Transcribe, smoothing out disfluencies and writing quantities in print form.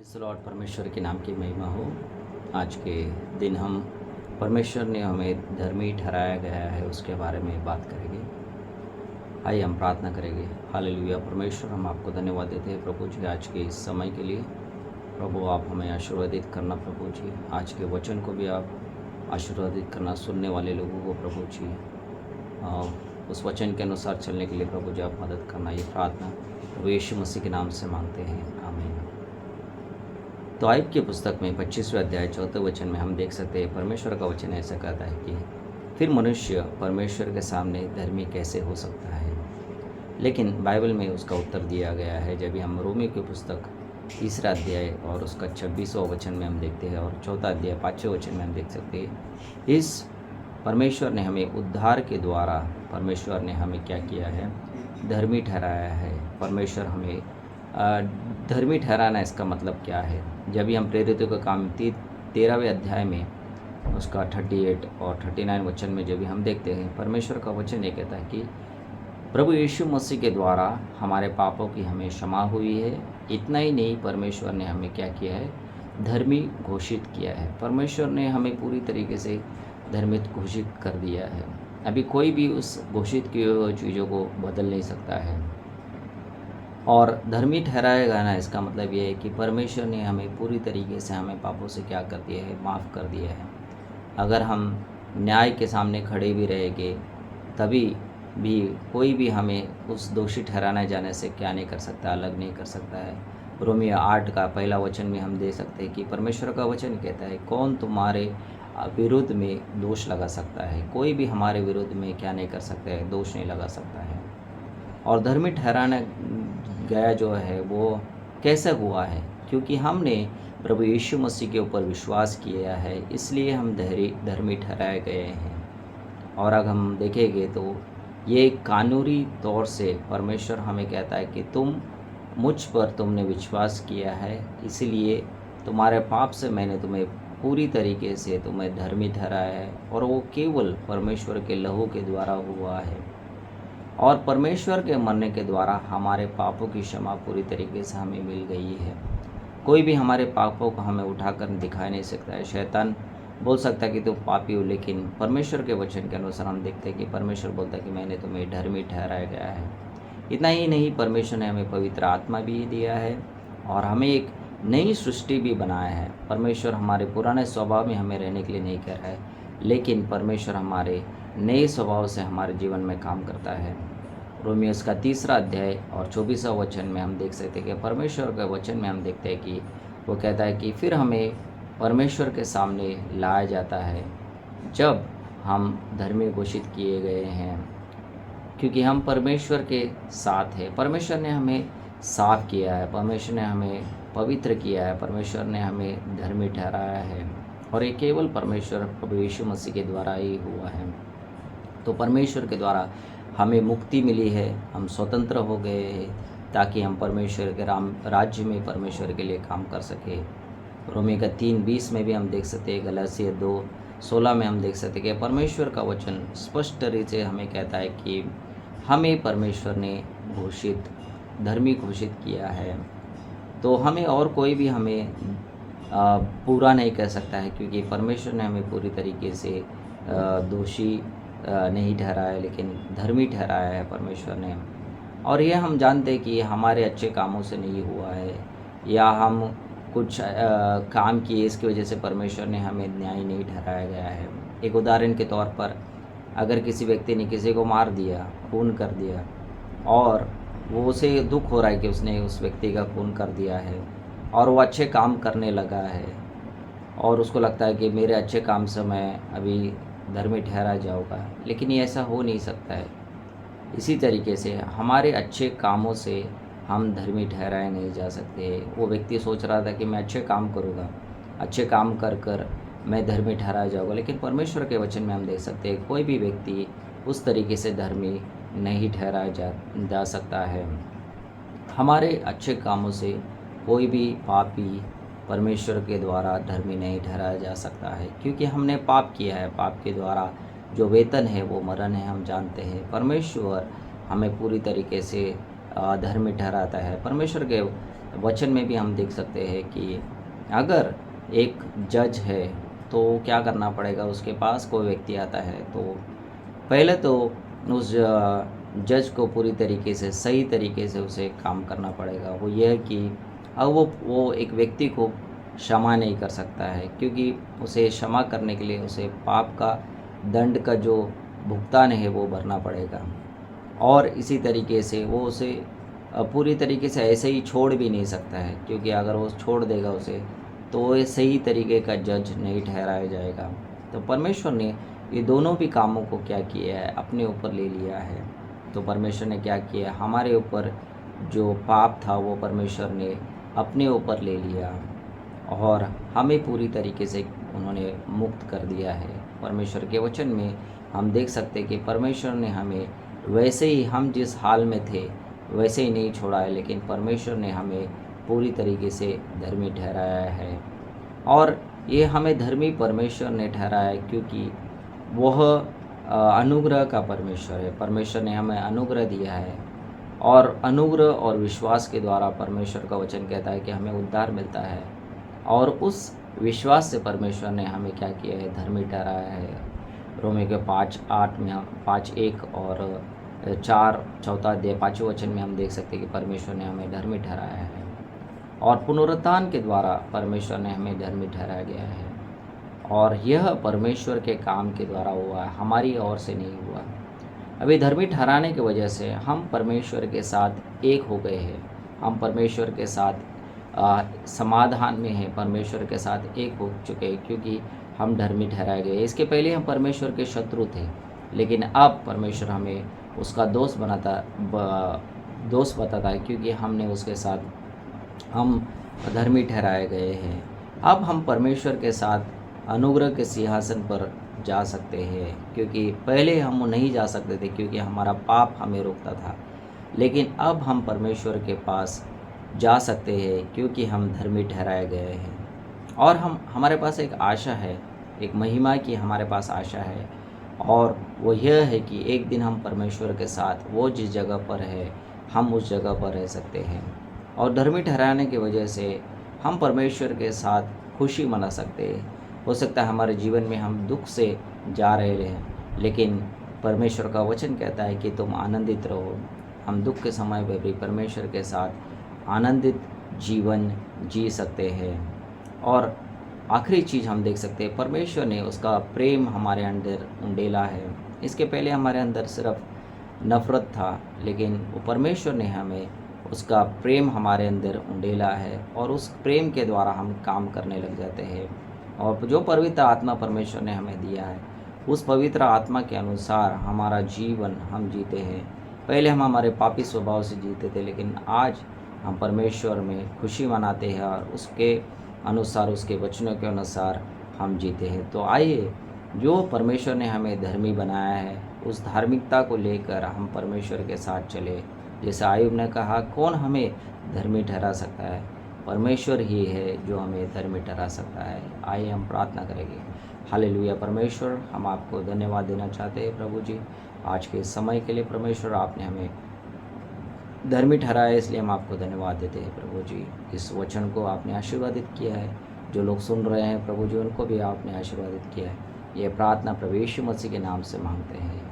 Praise the Lord. परमेश्वर के नाम की महिमा हो। आज के दिन हम परमेश्वर ने हमें धर्मी ठहराया गया है उसके बारे में बात करेंगे। आइए हम प्रार्थना करेंगे। हालेलुया। परमेश्वर, हम आपको धन्यवाद देते हैं प्रभु जी आज के इस समय के लिए। प्रभु आप हमें आशीर्वादित करना प्रभु जी, आज के वचन को भी आप आशीर्वादित करना, सुनने वाले लोगों को प्रभु जी उस वचन के अनुसार चलने के लिए प्रभु जी आप मदद करना। ये प्रार्थना प्रभु यीशु मसीह के नाम से मांगते हैं, आमीन। तो आयब की पुस्तक में 25वें अध्याय 4 वचन में हम देख सकते हैं परमेश्वर का वचन ऐसा कहता है कि फिर मनुष्य परमेश्वर के सामने धर्मी कैसे हो सकता है। लेकिन बाइबल में उसका उत्तर दिया गया है। जब हम रोमी की पुस्तक 3रा अध्याय और उसका 26वां वचन में हम देखते हैं और 4था अध्याय 5वें वचन में हम देख सकते हैं, इस परमेश्वर ने हमें उद्धार के द्वारा परमेश्वर ने हमें क्या किया है, धर्मी ठहराया है। परमेश्वर हमें धर्मी ठहराना, इसका मतलब क्या है। जब भी हम प्रेरितों का काम 13वें अध्याय में उसका 38 और 39 वचन में जब भी हम देखते हैं, परमेश्वर का वचन ये कहता है कि प्रभु यीशु मसीह के द्वारा हमारे पापों की हमें क्षमा हुई है। इतना ही नहीं, परमेश्वर ने हमें क्या किया है, धर्मी घोषित किया है। परमेश्वर ने हमें पूरी तरीके से धर्मित घोषित कर दिया है। अभी कोई भी उस घोषित किए हुए चीज़ों को बदल नहीं सकता है। और धर्मी ठहराया गया, इसका मतलब ये है कि परमेश्वर ने हमें पूरी तरीके से हमें पापों से क्या कर दिया है, माफ़ कर दिया है। अगर हम न्याय के सामने खड़े भी रहेंगे तभी भी कोई भी हमें उस दोषी ठहराने जाने से क्या नहीं कर सकता, अलग नहीं कर सकता है। रोमियो 8 का पहला वचन में हम दे सकते हैं कि परमेश्वर का वचन कहता है, कौन तुम्हारे विरुद्ध में दोष लगा सकता है। कोई भी हमारे विरुद्ध में क्या नहीं कर सकता है, दोष नहीं लगा सकता है। और धर्मी ठहराना गया जो है वो कैसे हुआ है, क्योंकि हमने प्रभु यीशु मसीह के ऊपर विश्वास किया है, इसलिए हम धर्मी ठहराए गए हैं। और अगर हम देखेंगे तो ये कानूनी तौर से परमेश्वर हमें कहता है कि मुझ पर तुमने विश्वास किया है, इसलिए तुम्हारे पाप से मैंने तुम्हें पूरी तरीके से तुम्हें धर्मी ठहराया है। और वो केवल परमेश्वर के लहू के द्वारा हुआ है। और परमेश्वर के मरने के द्वारा हमारे पापों की क्षमा पूरी तरीके से हमें मिल गई है। कोई भी हमारे पापों को हमें उठाकर दिखा नहीं सकता है। शैतान बोल सकता है कि तुम पापी हो, लेकिन परमेश्वर के वचन के अनुसार हम देखते हैं कि परमेश्वर बोलता है कि मैंने तुम्हें धर्मी ठहराया गया है। इतना ही नहीं, परमेश्वर ने हमें पवित्र आत्मा भी दिया है और हमें एक नई सृष्टि भी बनाया है। परमेश्वर हमारे पुराने स्वभाव में हमें रहने के लिए नहीं कह रहा है, लेकिन परमेश्वर हमारे नए स्वभाव से हमारे जीवन में काम करता है। रोमियो का 3रा अध्याय और 24वां वचन में हम देख सकते हैं कि परमेश्वर के वचन में हम देखते हैं कि वो कहता है कि फिर हमें परमेश्वर के सामने लाया जाता है जब हम धर्मी घोषित किए गए हैं, क्योंकि हम परमेश्वर के साथ हैं। परमेश्वर ने हमें साफ किया है, परमेश्वर ने हमें पवित्र किया है, परमेश्वर ने हमें धर्मी ठहराया है। और ये केवल परमेश्वर प्रभु यीशु मसीह के द्वारा ही हुआ है। तो परमेश्वर के द्वारा हमें मुक्ति मिली है, हम स्वतंत्र हो गए हैं ताकि हम परमेश्वर के राज्य में परमेश्वर के लिए काम कर सके। रोमी का 3:20 में भी हम देख सकते हैं, गलातिया 2:16 में हम देख सकते हैं कि परमेश्वर का वचन स्पष्ट तरीके से हमें कहता है कि हमें परमेश्वर ने धर्मी घोषित किया है। तो हमें और कोई भी हमें पूरा नहीं कह सकता है, क्योंकि परमेश्वर ने हमें पूरी तरीके से दोषी नहीं ठहराया, लेकिन धर्मी ठहराया है परमेश्वर ने। और ये हम जानते हैं कि हमारे अच्छे कामों से नहीं हुआ है, या हम कुछ काम किए इसकी वजह से परमेश्वर ने हमें न्याय नहीं ठहराया गया है। एक उदाहरण के तौर पर, अगर किसी व्यक्ति ने किसी को मार दिया, खून कर दिया, और वो उसे दुख हो रहा है कि उसने उस व्यक्ति का खून कर दिया है, और वो अच्छे काम करने लगा है, और उसको लगता है कि मेरे अच्छे काम से मैं अभी धर्मी ठहरा जाऊँगा, लेकिन ये ऐसा हो नहीं सकता है। इसी तरीके से हमारे अच्छे कामों से हम धर्मी ठहराए नहीं जा सकते। वो व्यक्ति सोच रहा था कि मैं अच्छे काम करूँगा, अच्छे काम कर कर मैं धर्मी ठहरा जाऊँगा, लेकिन परमेश्वर के वचन में हम देख सकते हैं कोई भी व्यक्ति उस तरीके से धर्मी नहीं ठहराया जा सकता है। हमारे अच्छे कामों से कोई भी पापी परमेश्वर के द्वारा धर्मी नहीं ठहराया जा सकता है, क्योंकि हमने पाप किया है। पाप के द्वारा जो वेतन है वो मरण है, हम जानते हैं। परमेश्वर हमें पूरी तरीके से धर्मी ठहराता है। परमेश्वर के वचन में भी हम देख सकते हैं कि अगर एक जज है तो क्या करना पड़ेगा, उसके पास कोई व्यक्ति आता है तो पहले तो उस जज को पूरी तरीके से सही तरीके से उसे काम करना पड़ेगा। वो यह है कि अब वो एक व्यक्ति को क्षमा नहीं कर सकता है, क्योंकि उसे क्षमा करने के लिए उसे पाप का दंड का जो भुगतान है वो भरना पड़ेगा। और इसी तरीके से वो उसे पूरी तरीके से ऐसे ही छोड़ भी नहीं सकता है, क्योंकि अगर वो छोड़ देगा उसे तो वो सही तरीके का जज नहीं ठहराया जाएगा। तो परमेश्वर ने ये दोनों भी कामों को क्या किया है, अपने ऊपर ले लिया है। तो परमेश्वर ने क्या किया, हमारे ऊपर जो पाप था वो परमेश्वर ने अपने ऊपर ले लिया और हमें पूरी तरीके से उन्होंने मुक्त कर दिया है। परमेश्वर के वचन में हम देख सकते हैं कि परमेश्वर ने हमें वैसे ही, हम जिस हाल में थे वैसे ही नहीं छोड़ा है, लेकिन परमेश्वर ने हमें पूरी तरीके से धर्मी ठहराया है। और ये हमें धर्मी परमेश्वर ने ठहराया है क्योंकि वह अनुग्रह का परमेश्वर है। परमेश्वर ने हमें अनुग्रह दिया है और अनुग्रह और विश्वास के द्वारा परमेश्वर का वचन कहता है कि हमें उद्धार मिलता है। और उस विश्वास से परमेश्वर ने हमें क्या किया है, धर्मी ठहराया है। रोमे के 5:8 में 5:1 और 4 चौथा अध्याय 5वें वचन में हम देख सकते हैं कि परमेश्वर ने हमें धर्मी ठहराया है और पुनरुत्थान के द्वारा परमेश्वर ने हमें धर्मी ठहराया गया है। और यह परमेश्वर के काम के द्वारा हुआ है, हमारी ओर से नहीं हुआ। अभी धर्मी ठहराने की वजह से हम परमेश्वर के साथ एक हो गए हैं, हम परमेश्वर के साथ समाधान में हैं, परमेश्वर के साथ एक हो चुके हैं, क्योंकि हम धर्मी ठहराए गए। इसके पहले हम परमेश्वर के शत्रु थे, लेकिन अब परमेश्वर हमें उसका दोस्त बताता है, क्योंकि हमने उसके साथ हम धर्मी ठहराए गए हैं। अब हम परमेश्वर के साथ अनुग्रह के सिंहासन पर जा सकते हैं, क्योंकि पहले हम नहीं जा सकते थे क्योंकि हमारा पाप हमें रोकता था, लेकिन अब हम परमेश्वर के पास जा सकते हैं क्योंकि हम धर्मी ठहराए गए हैं। और हमारे पास एक आशा है, एक महिमा की हमारे पास आशा है, और वो यह है कि एक दिन हम परमेश्वर के साथ वो जिस जगह पर है हम उस जगह पर रह सकते हैं। और धर्मी ठहराने की वजह से हम परमेश्वर के साथ खुशी मना सकते हैं। हो सकता है हमारे जीवन में हम दुख से जा रहे हैं, लेकिन परमेश्वर का वचन कहता है कि तुम आनंदित रहो। हम दुख के समय पर भी परमेश्वर के साथ आनंदित जीवन जी सकते हैं। और आखिरी चीज़ हम देख सकते हैं, परमेश्वर ने उसका प्रेम हमारे अंदर उंडेला है। इसके पहले हमारे अंदर सिर्फ नफ़रत था, लेकिन वो परमेश्वर ने हमें उसका प्रेम हमारे अंदर उंडेला है और उस प्रेम के द्वारा हम काम करने लग जाते हैं। और जो पवित्र आत्मा परमेश्वर ने हमें दिया है, उस पवित्र आत्मा के अनुसार हमारा जीवन हम जीते हैं। पहले हम हमारे पापी स्वभाव से जीते थे, लेकिन आज हम परमेश्वर में खुशी मनाते हैं और उसके अनुसार, उसके वचनों के अनुसार हम जीते हैं। तो आइए, जो परमेश्वर ने हमें धर्मी बनाया है, उस धार्मिकता को लेकर हम परमेश्वर के साथ चले। जैसे आयुब ने कहा, कौन हमें धर्मी ठहरा सकता है? परमेश्वर ही है जो हमें धर्मी ठहरा सकता है। आइए हम प्रार्थना करेंगे। हालेलुया। परमेश्वर, हम आपको धन्यवाद देना चाहते हैं प्रभु जी, आज के समय के लिए। परमेश्वर, आपने हमें धर्मी ठहराया, इसलिए हम आपको धन्यवाद देते हैं प्रभु जी। इस वचन को आपने आशीर्वादित किया है, जो लोग सुन रहे हैं प्रभु जी उनको भी आपने आशीर्वादित किया है। ये प्रार्थना प्रभु यीशु मसीह के नाम से मांगते हैं,